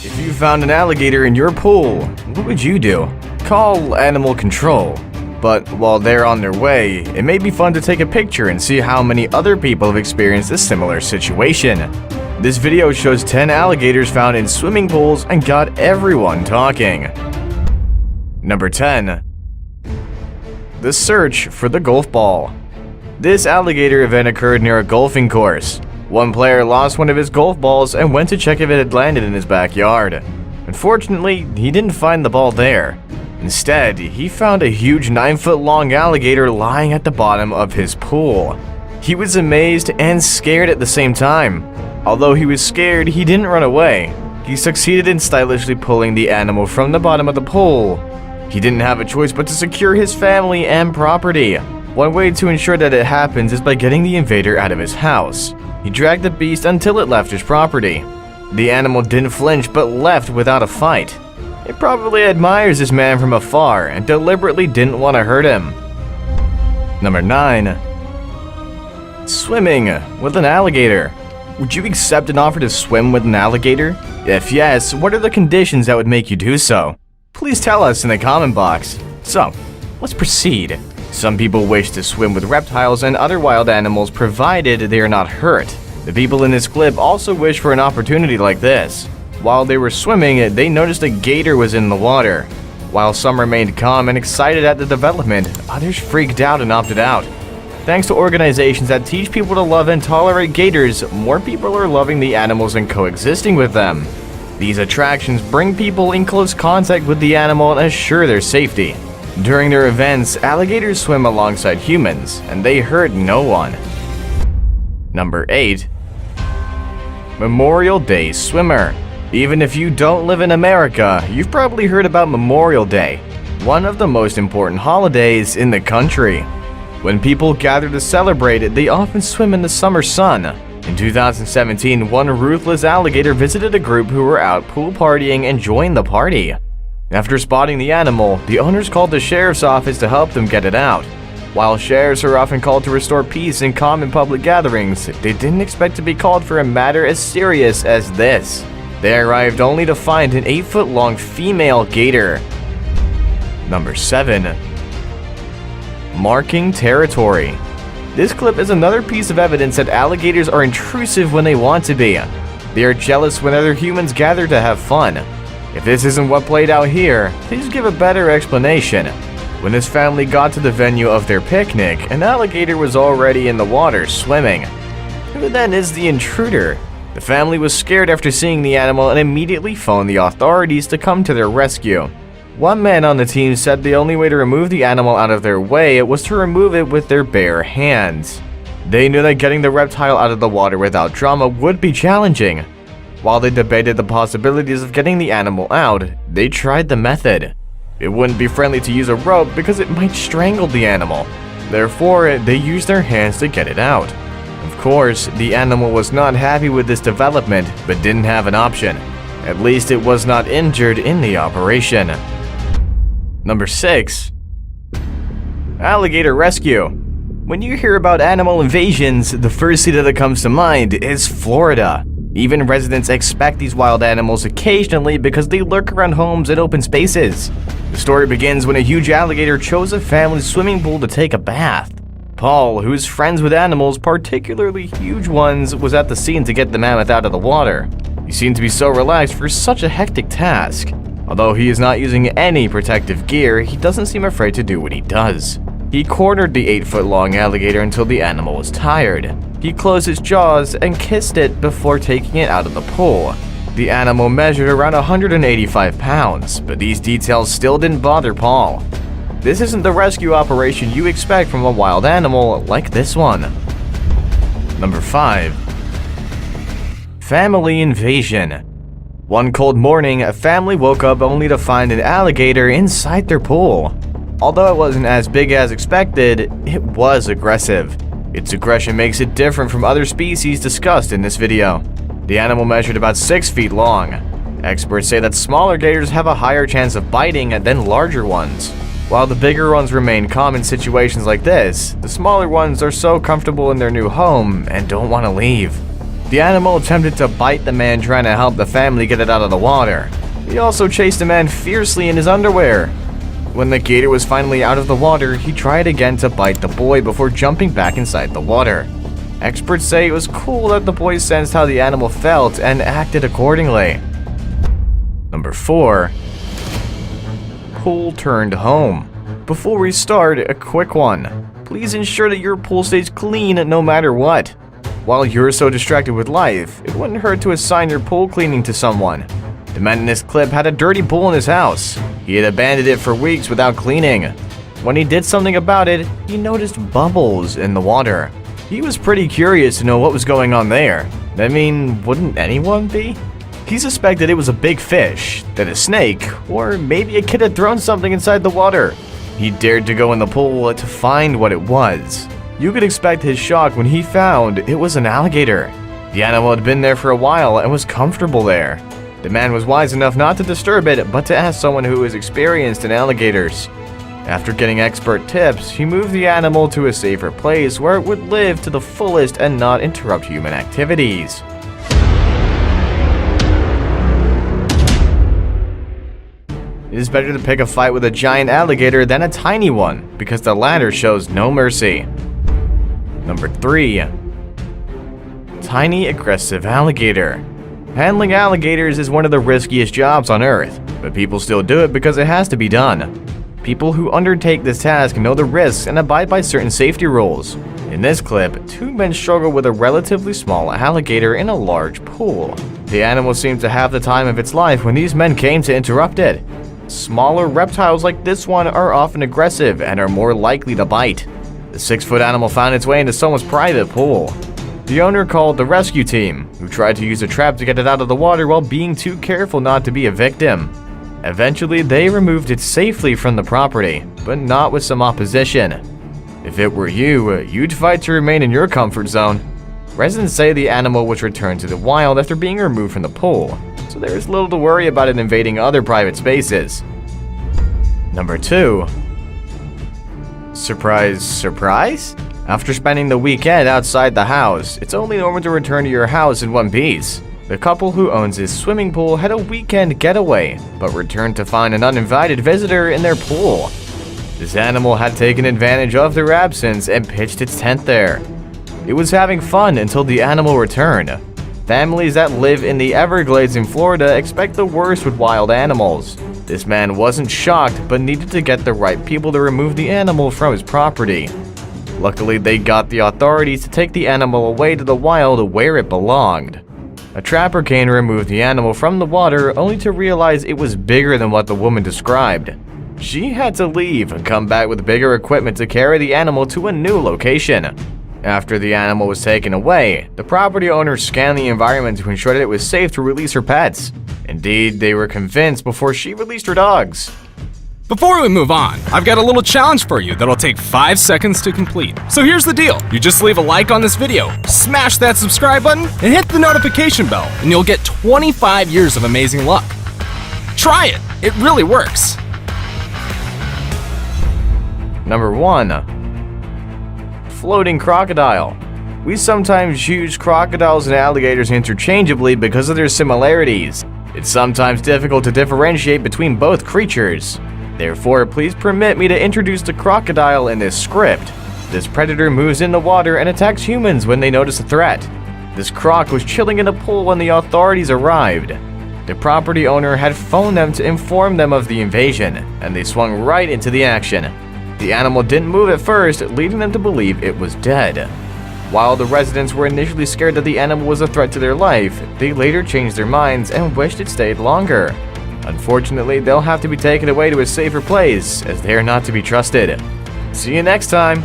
If you found an alligator in your pool, what would you do? Call animal control. But while they're on their way, it may be fun to take a picture and see how many other people have experienced a similar situation. This video shows 10 alligators found in swimming pools and got everyone talking. Number 10. The search for the golf ball. This alligator event occurred near a golfing course. One player lost one of his golf balls and went to check if it had landed in his backyard. Unfortunately, he didn't find the ball there. Instead, he found a huge 9-foot-long alligator lying at the bottom of his pool. He was amazed and scared at the same time. Although he was scared, he didn't run away. He succeeded in stylishly pulling the animal from the bottom of the pool. He didn't have a choice but to secure his family and property. One way to ensure that it happens is by getting the invader out of his house. He dragged the beast until it left his property. The animal didn't flinch but left without a fight. It probably admires this man from afar and deliberately didn't want to hurt him. Number 9. Swimming with an alligator. Would you accept an offer to swim with an alligator? If yes, what are the conditions that would make you do so? Please tell us in the comment box. So, let's proceed. Some people wish to swim with reptiles and other wild animals provided they are not hurt. The people in this clip also wish for an opportunity like this. While they were swimming, they noticed a gator was in the water. While some remained calm and excited at the development, others freaked out and opted out. Thanks to organizations that teach people to love and tolerate gators, more people are loving the animals and coexisting with them. These attractions bring people in close contact with the animal and assure their safety. During their events, alligators swim alongside humans, and they hurt no one. Number 8. Memorial Day Swimmer. Even if you don't live in America, you've probably heard about Memorial Day, one of the most important holidays in the country. When people gather to celebrate it, they often swim in the summer sun. In 2017, one ruthless alligator visited a group who were out pool partying and joined the party. After spotting the animal, the owners called the sheriff's office to help them get it out. While sheriffs are often called to restore peace and calm in public gatherings, they didn't expect to be called for a matter as serious as this. They arrived only to find an 8-foot-long female gator. Number 7. Marking territory. This clip is another piece of evidence that alligators are intrusive when they want to be. They are jealous when other humans gather to have fun. If this isn't what played out here, please give a better explanation. When this family got to the venue of their picnic, an alligator was already in the water swimming. Who then is the intruder? The family was scared after seeing the animal and immediately phoned the authorities to come to their rescue. One man on the team said the only way to remove the animal out of their way was to remove it with their bare hands. They knew that getting the reptile out of the water without drama would be challenging. While they debated the possibilities of getting the animal out, they tried the method. It wouldn't be friendly to use a rope because it might strangle the animal. Therefore, they used their hands to get it out. Of course, the animal was not happy with this development, but didn't have an option. At least it was not injured in the operation. Number 6. Alligator rescue. When you hear about animal invasions, the first city that comes to mind is Florida. Even residents expect these wild animals occasionally because they lurk around homes and open spaces. The story begins when a huge alligator chose a family's swimming pool to take a bath. Paul, who is friends with animals, particularly huge ones, was at the scene to get the mammoth out of the water. He seemed to be so relaxed for such a hectic task. Although he is not using any protective gear, he doesn't seem afraid to do what he does. He cornered the 8-foot-long alligator until the animal was tired. He closed his jaws and kissed it before taking it out of the pool. The animal measured around 185 pounds, but these details still didn't bother Paul. This isn't the rescue operation you expect from a wild animal like this one. Number 5. Family invasion. One cold morning, a family woke up only to find an alligator inside their pool. Although it wasn't as big as expected, it was aggressive. Its aggression makes it different from other species discussed in this video. The animal measured about 6 feet long. Experts say that smaller gators have a higher chance of biting than larger ones. While the bigger ones remain calm in situations like this, the smaller ones are so comfortable in their new home and don't want to leave. The animal attempted to bite the man trying to help the family get it out of the water. He also chased the man fiercely in his underwear. When the gator was finally out of the water, he tried again to bite the boy before jumping back inside the water. Experts say it was cool that the boy sensed how the animal felt and acted accordingly. Number 4. Pool turned home. Before we start, a quick one. Please ensure that your pool stays clean no matter what. While you're so distracted with life, it wouldn't hurt to assign your pool cleaning to someone. The man in this clip had a dirty pool in his house. He had abandoned it for weeks without cleaning. When he did something about it, he noticed bubbles in the water. He was pretty curious to know what was going on there. I mean, wouldn't anyone be? He suspected it was a big fish, then a snake, or maybe a kid had thrown something inside the water. He dared to go in the pool to find what it was. You could expect his shock when he found it was an alligator. The animal had been there for a while and was comfortable there. The man was wise enough not to disturb it, but to ask someone who was experienced in alligators. After getting expert tips, he moved the animal to a safer place where it would live to the fullest and not interrupt human activities. It is better to pick a fight with a giant alligator than a tiny one, because the latter shows no mercy. Number 3. Tiny aggressive alligator. Handling alligators is one of the riskiest jobs on Earth, but people still do it because it has to be done. People who undertake this task know the risks and abide by certain safety rules. In this clip, 2 men struggle with a relatively small alligator in a large pool. The animal seemed to have the time of its life when these men came to interrupt it. Smaller reptiles like this one are often aggressive and are more likely to bite. The 6-foot animal found its way into someone's private pool. The owner called the rescue team, who tried to use a trap to get it out of the water while being too careful not to be a victim. Eventually, they removed it safely from the property, but not with some opposition. If it were you, you'd fight to remain in your comfort zone. Residents say the animal was returned to the wild after being removed from the pool, so there is little to worry about it invading other private spaces. Number 2. Surprise, surprise? After spending the weekend outside the house, it's only normal to return to your house in one piece. The couple who owns this swimming pool had a weekend getaway, but returned to find an uninvited visitor in their pool. This animal had taken advantage of their absence and pitched its tent there. It was having fun until the animal returned. Families that live in the Everglades in Florida expect the worst with wild animals. This man wasn't shocked, but needed to get the right people to remove the animal from his property. Luckily, they got the authorities to take the animal away to the wild where it belonged. A trapper came to remove the animal from the water only to realize it was bigger than what the woman described. She had to leave and come back with bigger equipment to carry the animal to a new location. After the animal was taken away, the property owner scanned the environment to ensure that it was safe to release her pets. Indeed, they were convinced before she released her dogs. Before we move on, I've got a little challenge for you that'll take 5 seconds to complete. So here's the deal. You just leave a like on this video, smash that subscribe button, and hit the notification bell, and you'll get 25 years of amazing luck. Try it. It really works. Number 1. Floating crocodile. We sometimes use crocodiles and alligators interchangeably because of their similarities. It's sometimes difficult to differentiate between both creatures. Therefore, please permit me to introduce the crocodile in this script. This predator moves in the water and attacks humans when they notice a threat. This croc was chilling in a pool when the authorities arrived. The property owner had phoned them to inform them of the invasion, and they swung right into the action. The animal didn't move at first, leading them to believe it was dead. While the residents were initially scared that the animal was a threat to their life, they later changed their minds and wished it stayed longer. Unfortunately, they'll have to be taken away to a safer place, as they are not to be trusted. See you next time!